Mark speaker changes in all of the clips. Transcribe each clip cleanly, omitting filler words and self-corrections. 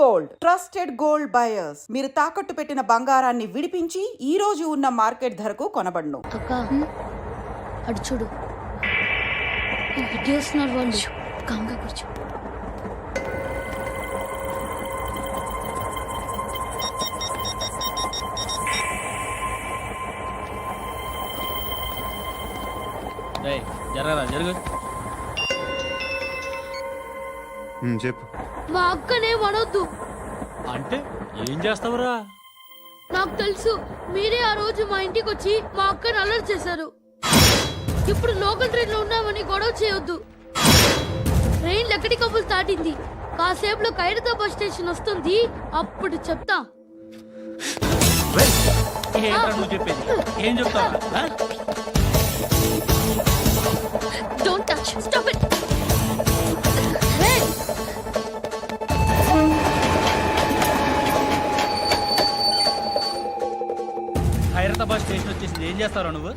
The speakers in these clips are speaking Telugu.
Speaker 1: Gold trusted gold buyers. మీరు తాకట్టు పెట్టిన బంగారాన్ని విడిపించి ఈ రోజు ఉన్న మార్కెట్ ధరకు కొనబడును.
Speaker 2: అక్క అడు చూడు, వస్తున్నారు వాళ్ళు. కాంగా కూర్చో.
Speaker 3: జరగరా జరుగు.
Speaker 4: చెప్పు.
Speaker 2: మా అక్కనే వడొద్దు
Speaker 3: అంటే ఏం చేస్తావురా?
Speaker 2: నాకు తెలుసు, మీరే ఆ రోజు మా ఇంటికి వచ్చి మా అక్కని అలర్ట్ చేశారు. ఇప్పుడు లోకల్ ట్రైన్ లో ఉన్నామని గొడవ చేయొద్దు. ట్రైన్ లక్కడి కబుల్ దాటింది. కాసేపులో ఖైరతాబాద్ స్టేషన్ వస్తుంది, అప్పుడు చెప్తా.
Speaker 3: నువ్వు చెప్పేది ఏం చెప్తావు?
Speaker 2: Don't touch, stop it.
Speaker 3: Khairatabad station వచ్చేసింది, ఏం చేస్తారా నువ్వు?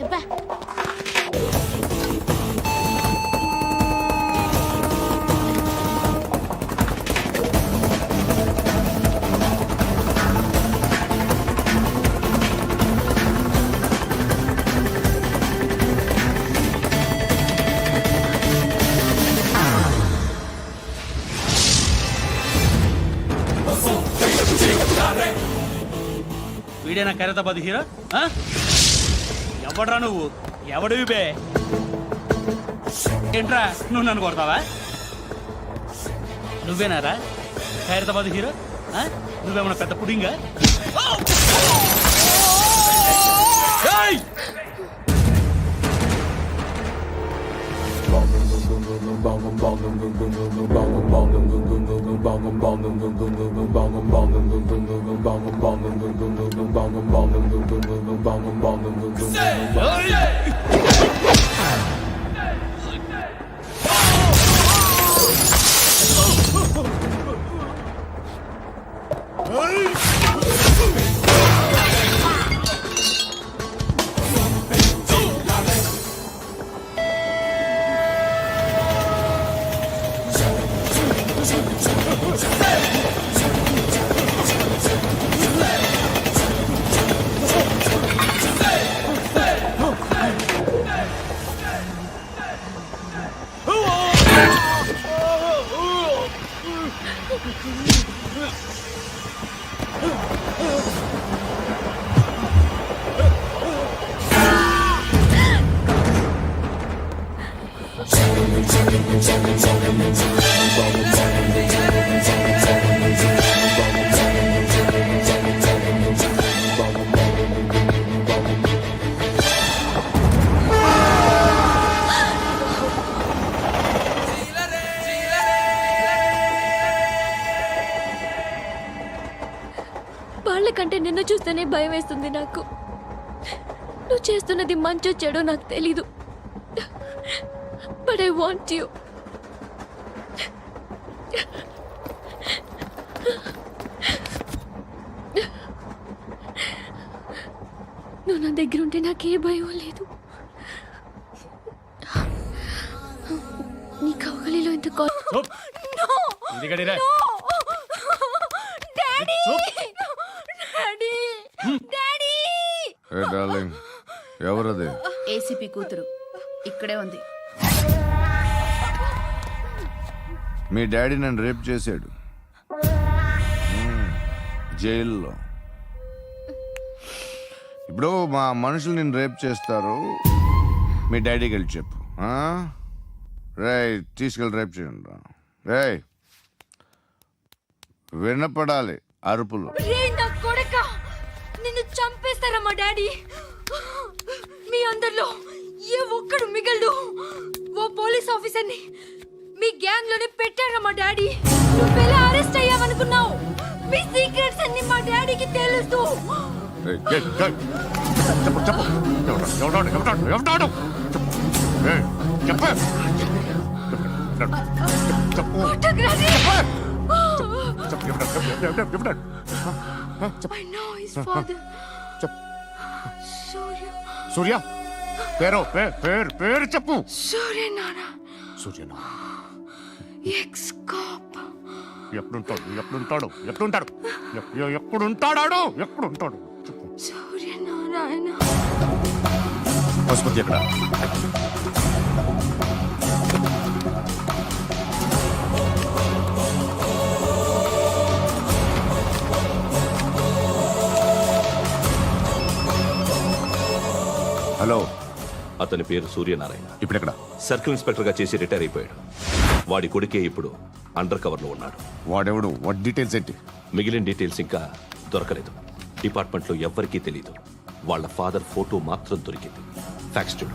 Speaker 3: వీడేనా ఖైరతాబాద్ హీరో? ఎవడ్రా నువ్వు? ఎవడివి బే? ఏంట్రా నువ్వు నన్ను కొడతావా? నువ్వేనారా ఖైరతాబాద్ హీరో? నువ్వేమన్నా పెద్ద పుడింగా?
Speaker 2: వాళ్ళకంటే నిన్ను చూస్తేనే భయం వేస్తుంది నాకు. నువ్వు చేస్తున్నది మంచో చెడో నాకు తెలీదు, బట్ ఐ వాంట్ యూ. నువ్వు నా దగ్గర ఉంటే నాకే భయం లేదు. నీ కౌగలిలో ఎంత
Speaker 4: ఎవరది?
Speaker 5: ఏసీపీ కూతురు ఇక్కడే ఉంది.
Speaker 4: మీ డాడీ నన్ను రేప్ చేశాడు జైల్లో. ఇప్పుడు మా మనుషులు నిన్ను రేప్ చేస్తారు, మీ డాడీకి వెళ్ళి చెప్పు. రేయ్ తీసుకెళ్ళి రేప్ చేయండి. రేయ్ వినపడాలి అరుపులు.
Speaker 2: నిన్ను చంపేస్తారా మా డాడీ? మీ అందరిలో ఏ ఒక్కడు మిగలడు. ఓ పోలీస్ ఆఫీసర్ని మీ గ్యాంగ్ లోనే పెట్టారా మా డాడీ? నువ్వెలా అరెస్ట్ అయ్యావనుకున్నావు? మీ సీక్రెట్స్ అన్ని మా డాడీకి తెలుసు. I know his father.
Speaker 4: సూర్య పేరు పేరు చెప్పు.
Speaker 2: సూర్యనారాయణ. Ex cop.
Speaker 4: ఎక్కడుంటాడు
Speaker 2: సూర్యనారాయణ
Speaker 4: పశుపతి ఎక్కడ? హలో,
Speaker 6: అతని పేరు సూర్యనారాయణ.
Speaker 4: ఇప్పుడెక్కడ?
Speaker 6: సర్కిల్ ఇన్స్పెక్టర్ గా చేసి రిటైర్ అయిపోయాడు. వాడి కొడుకే ఇప్పుడు అండర్ కవర్ లో ఉన్నాడు.
Speaker 4: వాడెవడు? వాట్ డీటెయిల్స్ ఏంటి?
Speaker 6: మిగిలిన డీటెయిల్స్ ఇంకా దొరకలేదు. డిపార్ట్మెంట్ లో ఎవ్వరికీ తెలియదు. వాళ్ళ ఫాదర్ ఫోటో మాత్రం దొరికింది. ఫ్యాక్స్ చూడు.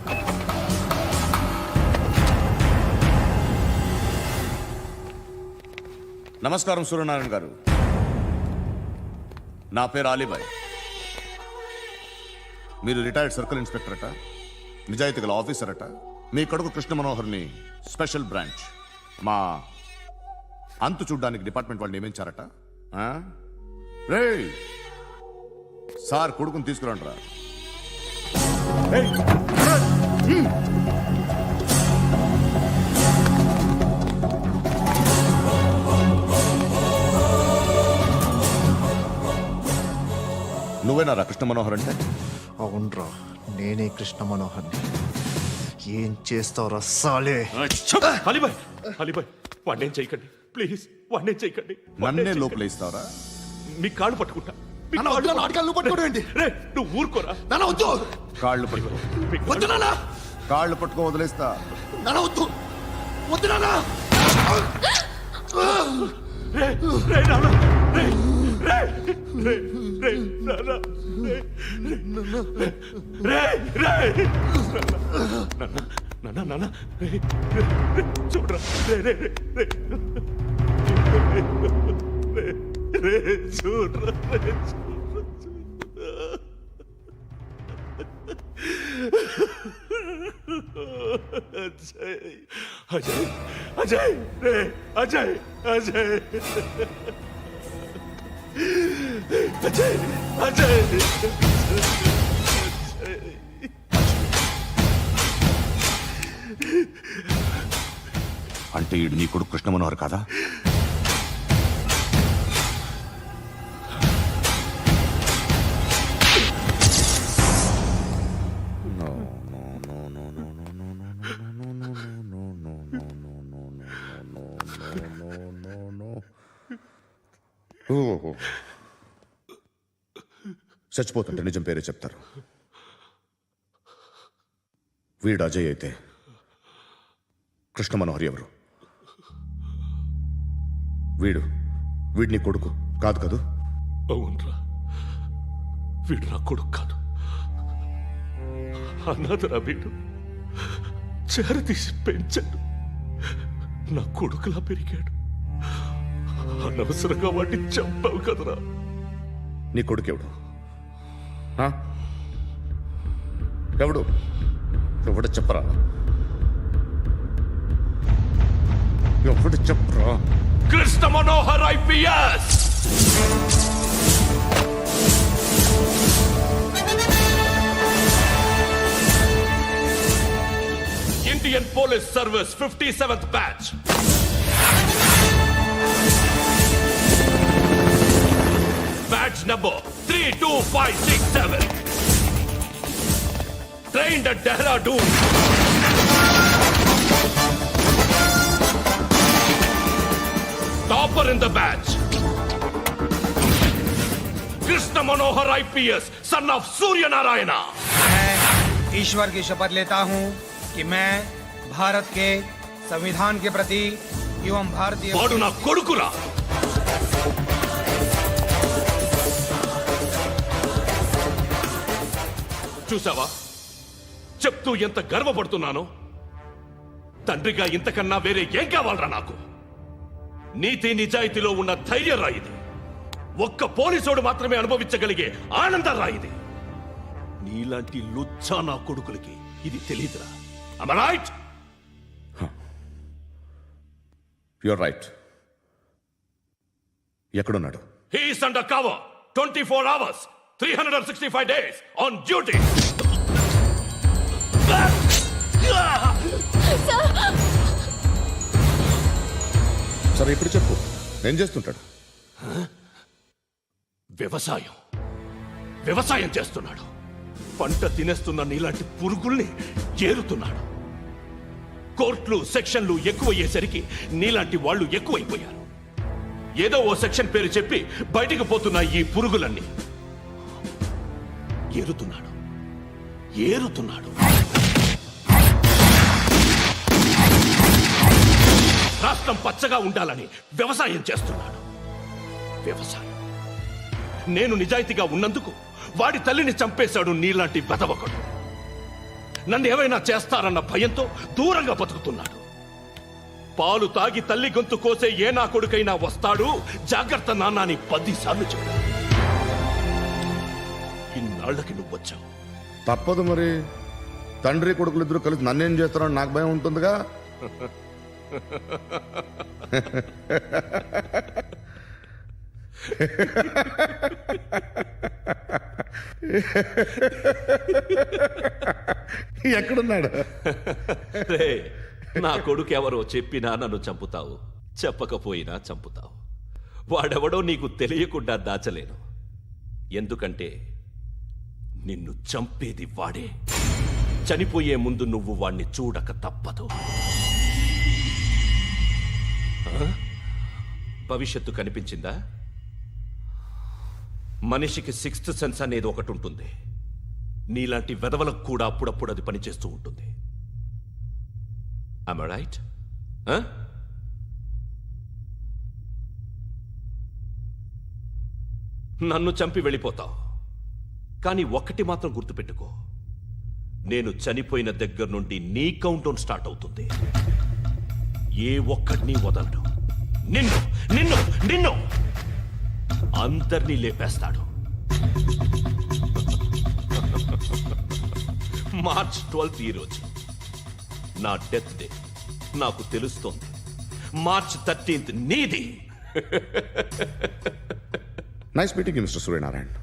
Speaker 4: నమస్కారం సూర్యనారాయణ గారు. నా పేరు అలీబాయ్. మీరు రిటైర్డ్ సర్కిల్ ఇన్స్పెక్టర్ అట, నిజాయితీ గల ఆఫీసర్ అట. మీ కొడుకు కృష్ణ మనోహర్ని స్పెషల్ బ్రాంచ్ మా అంతు చూడ్డానికి డిపార్ట్మెంట్ వాళ్ళు నియమించారట. ఆ? రేయ్ సార్, కొడుకుని తీసుకురండిరా. నువ్వేనారా కృష్ణ మనోహర్ అంటే?
Speaker 7: అవునరా, నేనే కృష్ణ మనోహర్ని. ఏం చేస్తావురా సాలే?
Speaker 6: అలీబాయ్, అలీబాయ్, వాడినేం చేయకండి ప్లీజ్, వాడినేం చేయకండి.
Speaker 4: నన్నే లోపల ఇస్తావరా?
Speaker 6: మీ కాళ్ళు పట్టుకుంటా. మీ
Speaker 7: నాన్న వద్దు, నాన్న అడగాలి, నువ్వు పట్టుకోవడం ఏంటి?
Speaker 6: రే, నువ్వు ఊరుకోరా.
Speaker 7: నాన్న వద్దు,
Speaker 4: కాళ్ళు పట్టుకో.
Speaker 6: మీ
Speaker 7: వద్దు నాన్న,
Speaker 4: కాళ్ళు పట్టుకో, వదిలేస్తా.
Speaker 7: నాన్న వద్దు, వద్దు నాన్న.
Speaker 6: రే, రే, నాన్న, రే, రే, రే, రే, నాన్న, రే, రే, రే, నాన్న, నాన్న, రే, రే, రే, చూడరా, రే, రే, రే, రే, రే, రే, చూడరా, రే, చూడరా. అజయ్, అజయ్, అజయ్, రే, అజయ్, అజయ్, అజయ్, అజయ్,
Speaker 4: అంటే ఈడు నీ కొడుకు కృష్ణ మనోహర్ కాదా? చచ్చిపోతుంటే నిజం పేరే చెప్తారు. వీడు అజయ్ అయితే కృష్ణ మనోహర్ ఎవరు? వీడిని కొడుకు కాదు కదూ?
Speaker 6: అవునరా, వీడు నా కొడుకు కాదు, అన్నదరా. వీడు చేరతీసి పెంచాడు, నా కొడుకులా పెరిగాడు. అనవసరంగా వాడిని చంపావు కదరా.
Speaker 4: నీ కొడుకు ఎవడు? ఆ? ఎవడు ఎవడు చెప్పరా? ఎవడు చెప్పరా?
Speaker 6: Krishna Manohar IPS. Indian police service 57th batch. Batch number 32567. Trained at Dehradun. Topper in the batch. Krishna Manohar IPS, son of Surya Narayana.
Speaker 8: मैं ईश्वर की शपथ लेता हूँ कि मैं भारत के संविधान के प्रति एवं भारतीय
Speaker 6: వాడు నా కొడుకురా. చూసావా, చెప్తూ ఎంత గర్వపడుతున్నానో. తండ్రిగా ఇంతకన్నా వేరే ఏం కావాలరా నాకు? నీతి నిజాయితీలో ఉన్న ధైర్యం రాయిది. ఒక్క పోలీసోడు మాత్రమే అనుభవించగలిగే ఆనందం రాయిది. నీలాంటి లుచ్చా నా కొడుకులకి ఇది తెలీదురా. Am I right?
Speaker 4: You're right. ఎక్కడున్నాడు?
Speaker 6: He is under cover 24 hours 365 days on duty.
Speaker 4: సరే ఇప్పుడు చెప్పు, ఏం చేస్తుంటాడు?
Speaker 6: వ్యవసాయం చేస్తున్నాడు. పంట తినేస్తున్న నీలాంటి పురుగుల్ని ఏరుతున్నాడు. కోర్టులు సెక్షన్లు ఎక్కువయ్యేసరికి నీలాంటి వాళ్ళు ఎక్కువైపోయారు. ఏదో ఓ సెక్షన్ పేరు చెప్పి బయటికి పోతున్న ఈ పురుగులన్నీ ఏరుతున్నాడు. రాష్ట్రం పచ్చగా ఉండాలని వ్యవసాయం చేస్తున్నాడు. నేను నిజాయితీగా ఉన్నందుకు వాడి తల్లిని చంపేశాడు నీలాంటి వెధవకుడు. నన్ను ఏమైనా చేస్తారన్న భయంతో దూరంగా బతుకుతున్నాడు. పాలు తాగి తల్లి గొంతు కోసే ఏ నా కొడుకైనా వస్తాడు, జాగ్రత్త నాన్న అని 10 సార్లు చెప్పాడు. ఇన్నాళ్ళకి నువ్వు వచ్చావు.
Speaker 4: తప్పదు మరి. తండ్రి కొడుకులు ఇద్దరు కలిసి నన్నేం చేస్తారని నాకు భయం ఉంటుందిగా. ఎక్కడున్నాడు?
Speaker 6: రే, నా కొడుకు ఎవరో చెప్పినా నన్ను చంపుతావు, చెప్పకపోయినా చంపుతావు. వాడెవడో నీకు తెలియకుండా దాచలేను. ఎందుకంటే నిన్ను చంపేది వాడే. చనిపోయే ముందు నువ్వు వాణ్ణి చూడక తప్పదు. భవిష్యత్తు కనిపించిందా? మనిషికి 6th సెన్స్ అనేది ఒకటి ఉంటుంది. నీలాంటి వెధవలకు కూడా అప్పుడప్పుడు అది పనిచేస్తూ ఉంటుంది. Am I right? నన్ను చంపి వెళ్ళిపోతావు. కానీ ఒక్కటి మాత్రం గుర్తుపెట్టుకో, నేను చనిపోయిన దగ్గర నుండి నీ కౌంట్ డౌన్ స్టార్ట్ అవుతుంది. ఏ ఒక్కడిని వదలడు. నిన్ను నిన్ను నిన్ను అందరినీ లేపేస్తాడు. మార్చ్ 12th ఈ రోజు నా డెత్ డే. నాకు తెలుస్తోంది. మార్చ్ 13th నీది.
Speaker 4: Nice meeting you mister Suryanarayan.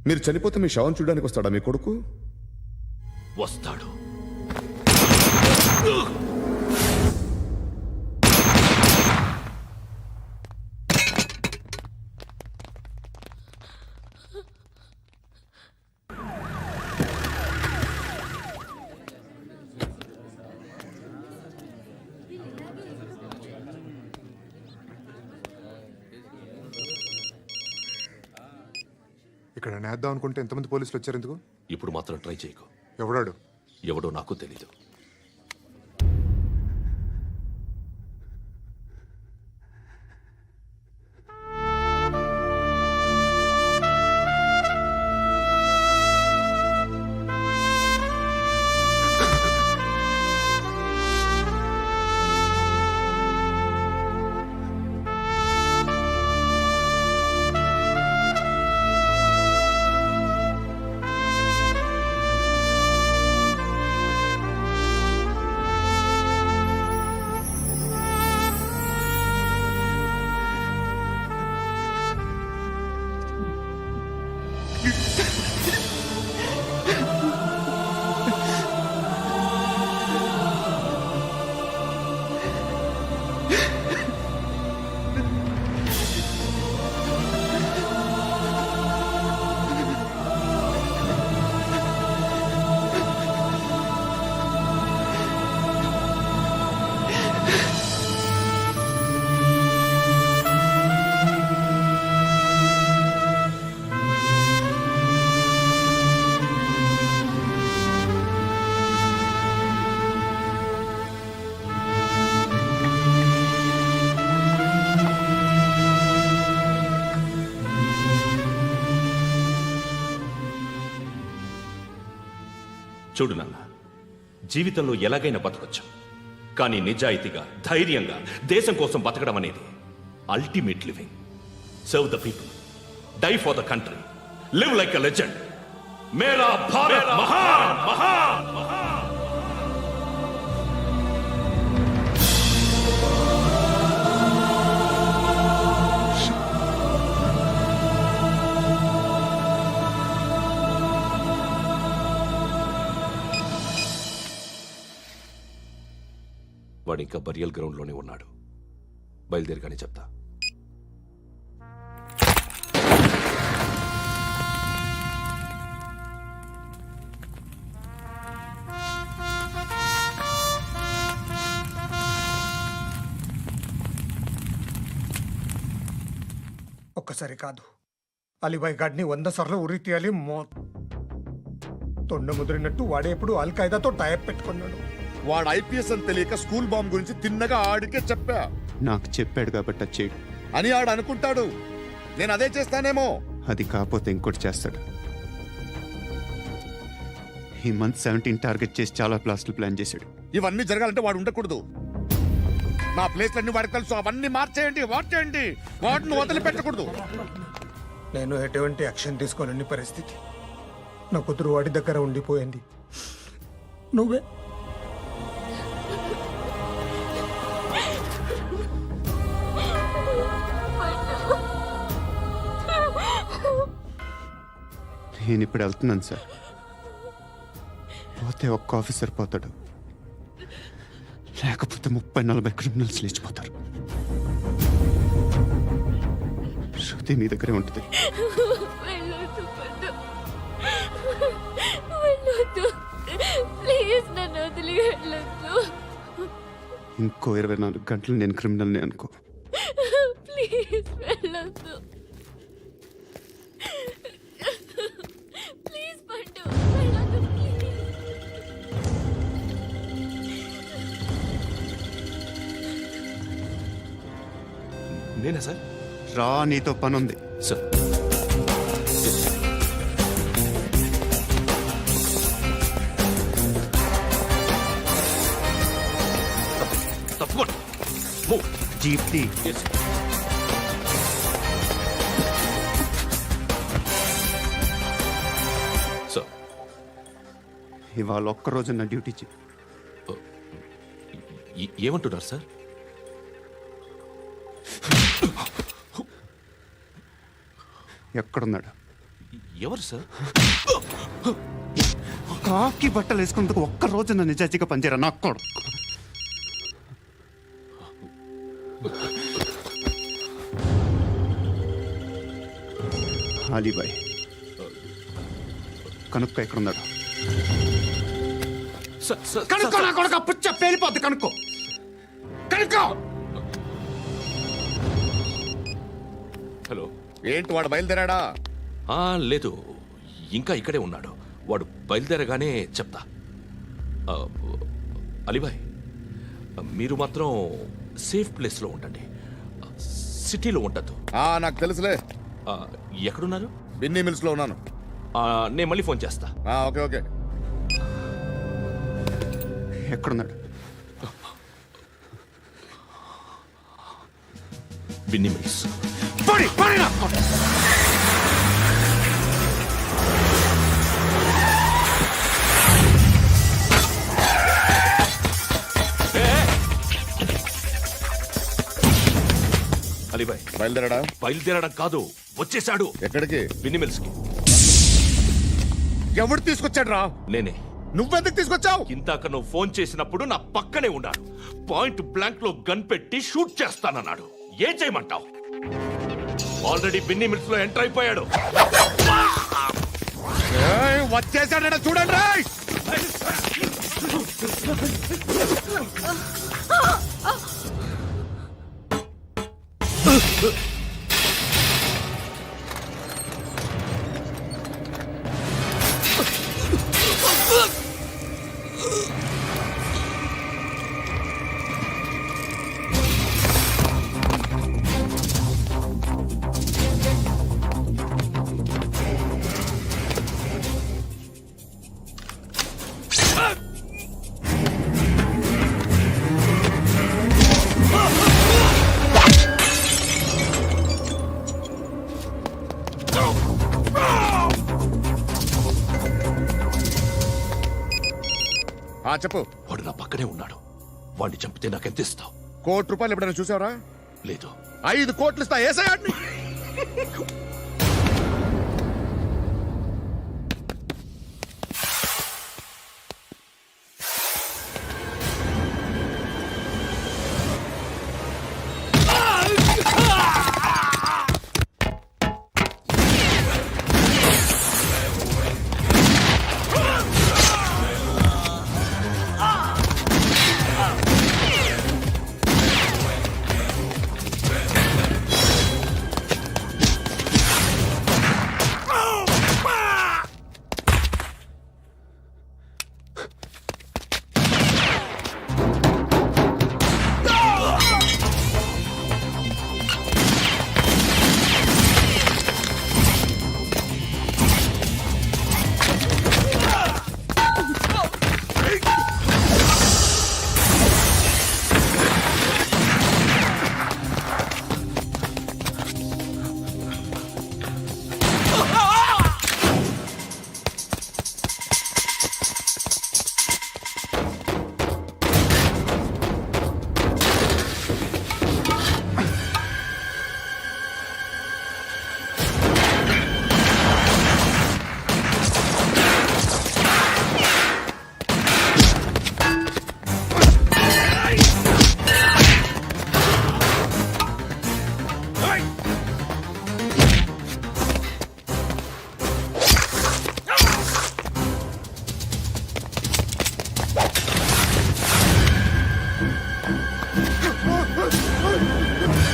Speaker 4: మీరు చనిపోతే మీ శవం చూడడానికి వస్తాడా మీ కొడుకు?
Speaker 6: వస్తాడు.
Speaker 9: ఇక్కడ నేద్దాం అనుకుంటే ఎంతమంది పోలీసులు వచ్చారు ఎందుకు?
Speaker 6: ఇప్పుడు మాత్రం ట్రై చేయకు.
Speaker 9: ఎవడాడు?
Speaker 6: ఎవడో నాకు తెలీదు. చూడు నాన్న, జీవితంలో ఎలాగైనా బతకొచ్చు. కానీ నిజాయితీగా, ధైర్యంగా దేశం కోసం బతకడం అనేది ultimate living. Serve the people, die for the country, live like a legend. మేరా భారత్ మహాన్ మహాన్ మహాన్. వాడి వాడు ఇంకా బరియల్ గ్రౌండ్లోనే ఉన్నాడు. బయలుదేరగానే చెప్తా.
Speaker 8: ఒక్కసారి కాదు, అలీబాయ్ గాడిని 100 సార్లు ఉరి తీయాలి. తొండ ముదిరినట్టు వాడే ఎప్పుడు అల్ ఖైదాతో టైప్ పెట్టుకున్నాడు.
Speaker 4: వాడు ఐపీఎస్ అని తెలియక స్కూల్ బాంబ్ గురించి తిన్నగా ఆడికే చెప్పా
Speaker 10: నాకు చెప్పాడు కాబట్టి అది చేయడు.
Speaker 4: అని ఆడు అనుకుంటాడు. నేను అదే చేస్తానేమో.
Speaker 10: అది కాకపోతే ఇంకోటి చేస్తాడు. ఈ మంత్ 17 టార్గెట్ చేసి చాలా ప్లాస్టులు ప్లాన్ చేశాడు.
Speaker 4: ఇవన్నీ జరగాలంటే వాడు ఉండకూడదు. నా ప్లేస్లన్నీ వాడికి తెలుసు. అవన్నీ మార్చేయండి, మార్చేయండి. వాటిని వదిలిపెట్టకూడదు.
Speaker 8: నేను ఎటువంటి యాక్షన్ తీసుకోలేని పరిస్థితి. నా కూతురు వాడి దగ్గర ఉండిపోయింది. నువ్వే
Speaker 10: నేను ఇప్పుడు వెళ్తున్నాను సార్. పోతే ఒక్క ఆఫీసర్ పోతాడు, లేకపోతే 30-40 క్రిమినల్స్ లేచిపోతారు. శృతి నీ దగ్గరే ఉంటుంది.
Speaker 2: వెళ్ళొద్దు పండు. వెళ్ళొద్దు. ప్లీజ్ నన్ను వదిలి వెళ్ళొద్దు.
Speaker 10: ఇంకో 24 గంటలు నేను క్రిమినల్ని అనుకో.
Speaker 2: ప్లీజ్ వెళ్ళొద్దు. ప్లీజ్ పండు వెళ్ళొద్దు.
Speaker 6: నేనా సార్?
Speaker 10: రా, నీతో పని ఉంది.
Speaker 6: సార్ తప్పకుండా.
Speaker 10: జీప్తి
Speaker 6: సార్
Speaker 10: ఇవాళ ఒక్కరోజు నా డ్యూటీ చేయి.
Speaker 6: ఏమంటున్నారు సార్?
Speaker 10: ఎక్కడున్నాడు?
Speaker 6: ఎవరు సార్?
Speaker 10: కాకి బట్టలు వేసుకున్నందుకు ఒక్కరోజు నా నిజాజీగా పనిచేయరా నా కొడుకు. అలీబాయ్ కనుక్కో, ఎక్కడున్నాడు? కనుక్కో నా కొడుకు. పుచ్చ పేలిపోద్ది. కనుక్కో, కనుక్కో.
Speaker 6: హలో.
Speaker 4: ఏంటి వాడు బయలుదేరాడా?
Speaker 6: లేదు, ఇంకా ఇక్కడే ఉన్నాడు. వాడు బయలుదేరగానే చెప్తా. అలీబాయ్, మీరు మాత్రం సేఫ్ ప్లేస్లో ఉండండి. సిటీలో ఉండద్దు.
Speaker 4: నాకు తెలుసులే.
Speaker 6: ఎక్కడున్నారు?
Speaker 4: బిన్నీ మిల్స్ లో ఉన్నాను.
Speaker 6: నేను మళ్ళీ ఫోన్ చేస్తా.
Speaker 4: Okay okay.
Speaker 10: ఎక్కడున్నాడు?
Speaker 6: బిన్నీ మిల్స్. అలీబాయ్
Speaker 4: బయలుదేరాడా?
Speaker 6: బయలుదేరడం కాదు, వచ్చేసాడు.
Speaker 4: ఎక్కడికి?
Speaker 6: బిన్నీ మిల్స్ కి.
Speaker 4: ఎవడు తీసుకొచ్చాడు రా?
Speaker 6: నేనే.
Speaker 4: నువ్వెందుకు తీసుకొచ్చావు?
Speaker 6: ఇందాక నువ్వు ఫోన్ చేసినప్పుడు నా పక్కనే ఉన్నాడు. పాయింట్ బ్లాంక్ లో గన్ పెట్టి షూట్ చేస్తానన్నాడు. ఏం చేయమంటావు? ఆల్రెడీ బిన్నీ మిల్స్ లో ఎంటర్ అయిపోయాడు.
Speaker 4: వచ్చేసాడ చూడండి రా. చెప్పు.
Speaker 6: వాడు నా పక్కనే ఉన్నాడు. వాడిని చంపితే నాకెంత ఇస్తావు?
Speaker 4: ₹1 కోటి ఎప్పుడైనా చూసావరా?
Speaker 6: లేదు.
Speaker 4: 5 కోట్లు ఇస్తా. ఏసయాడిని.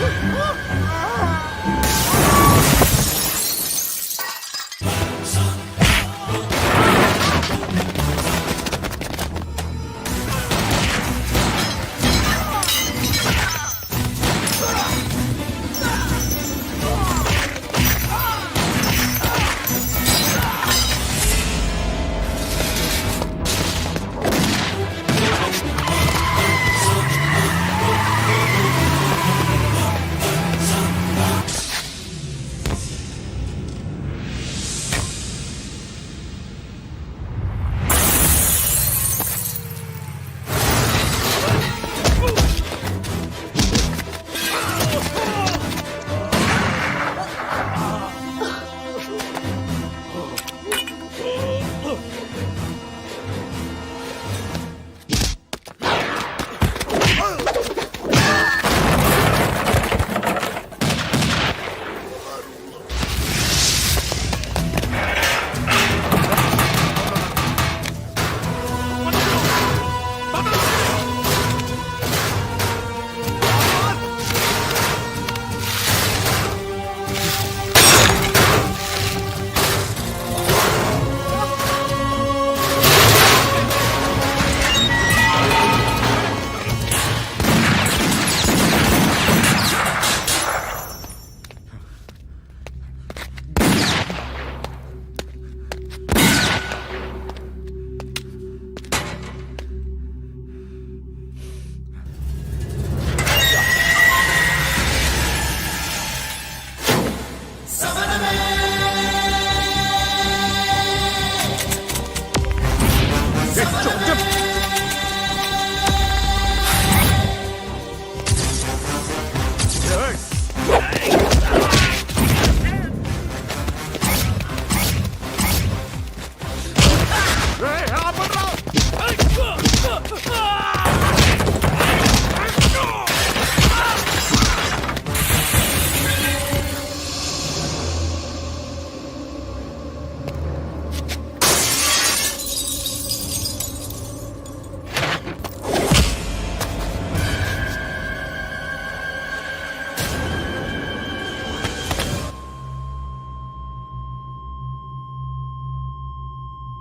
Speaker 7: ఆ!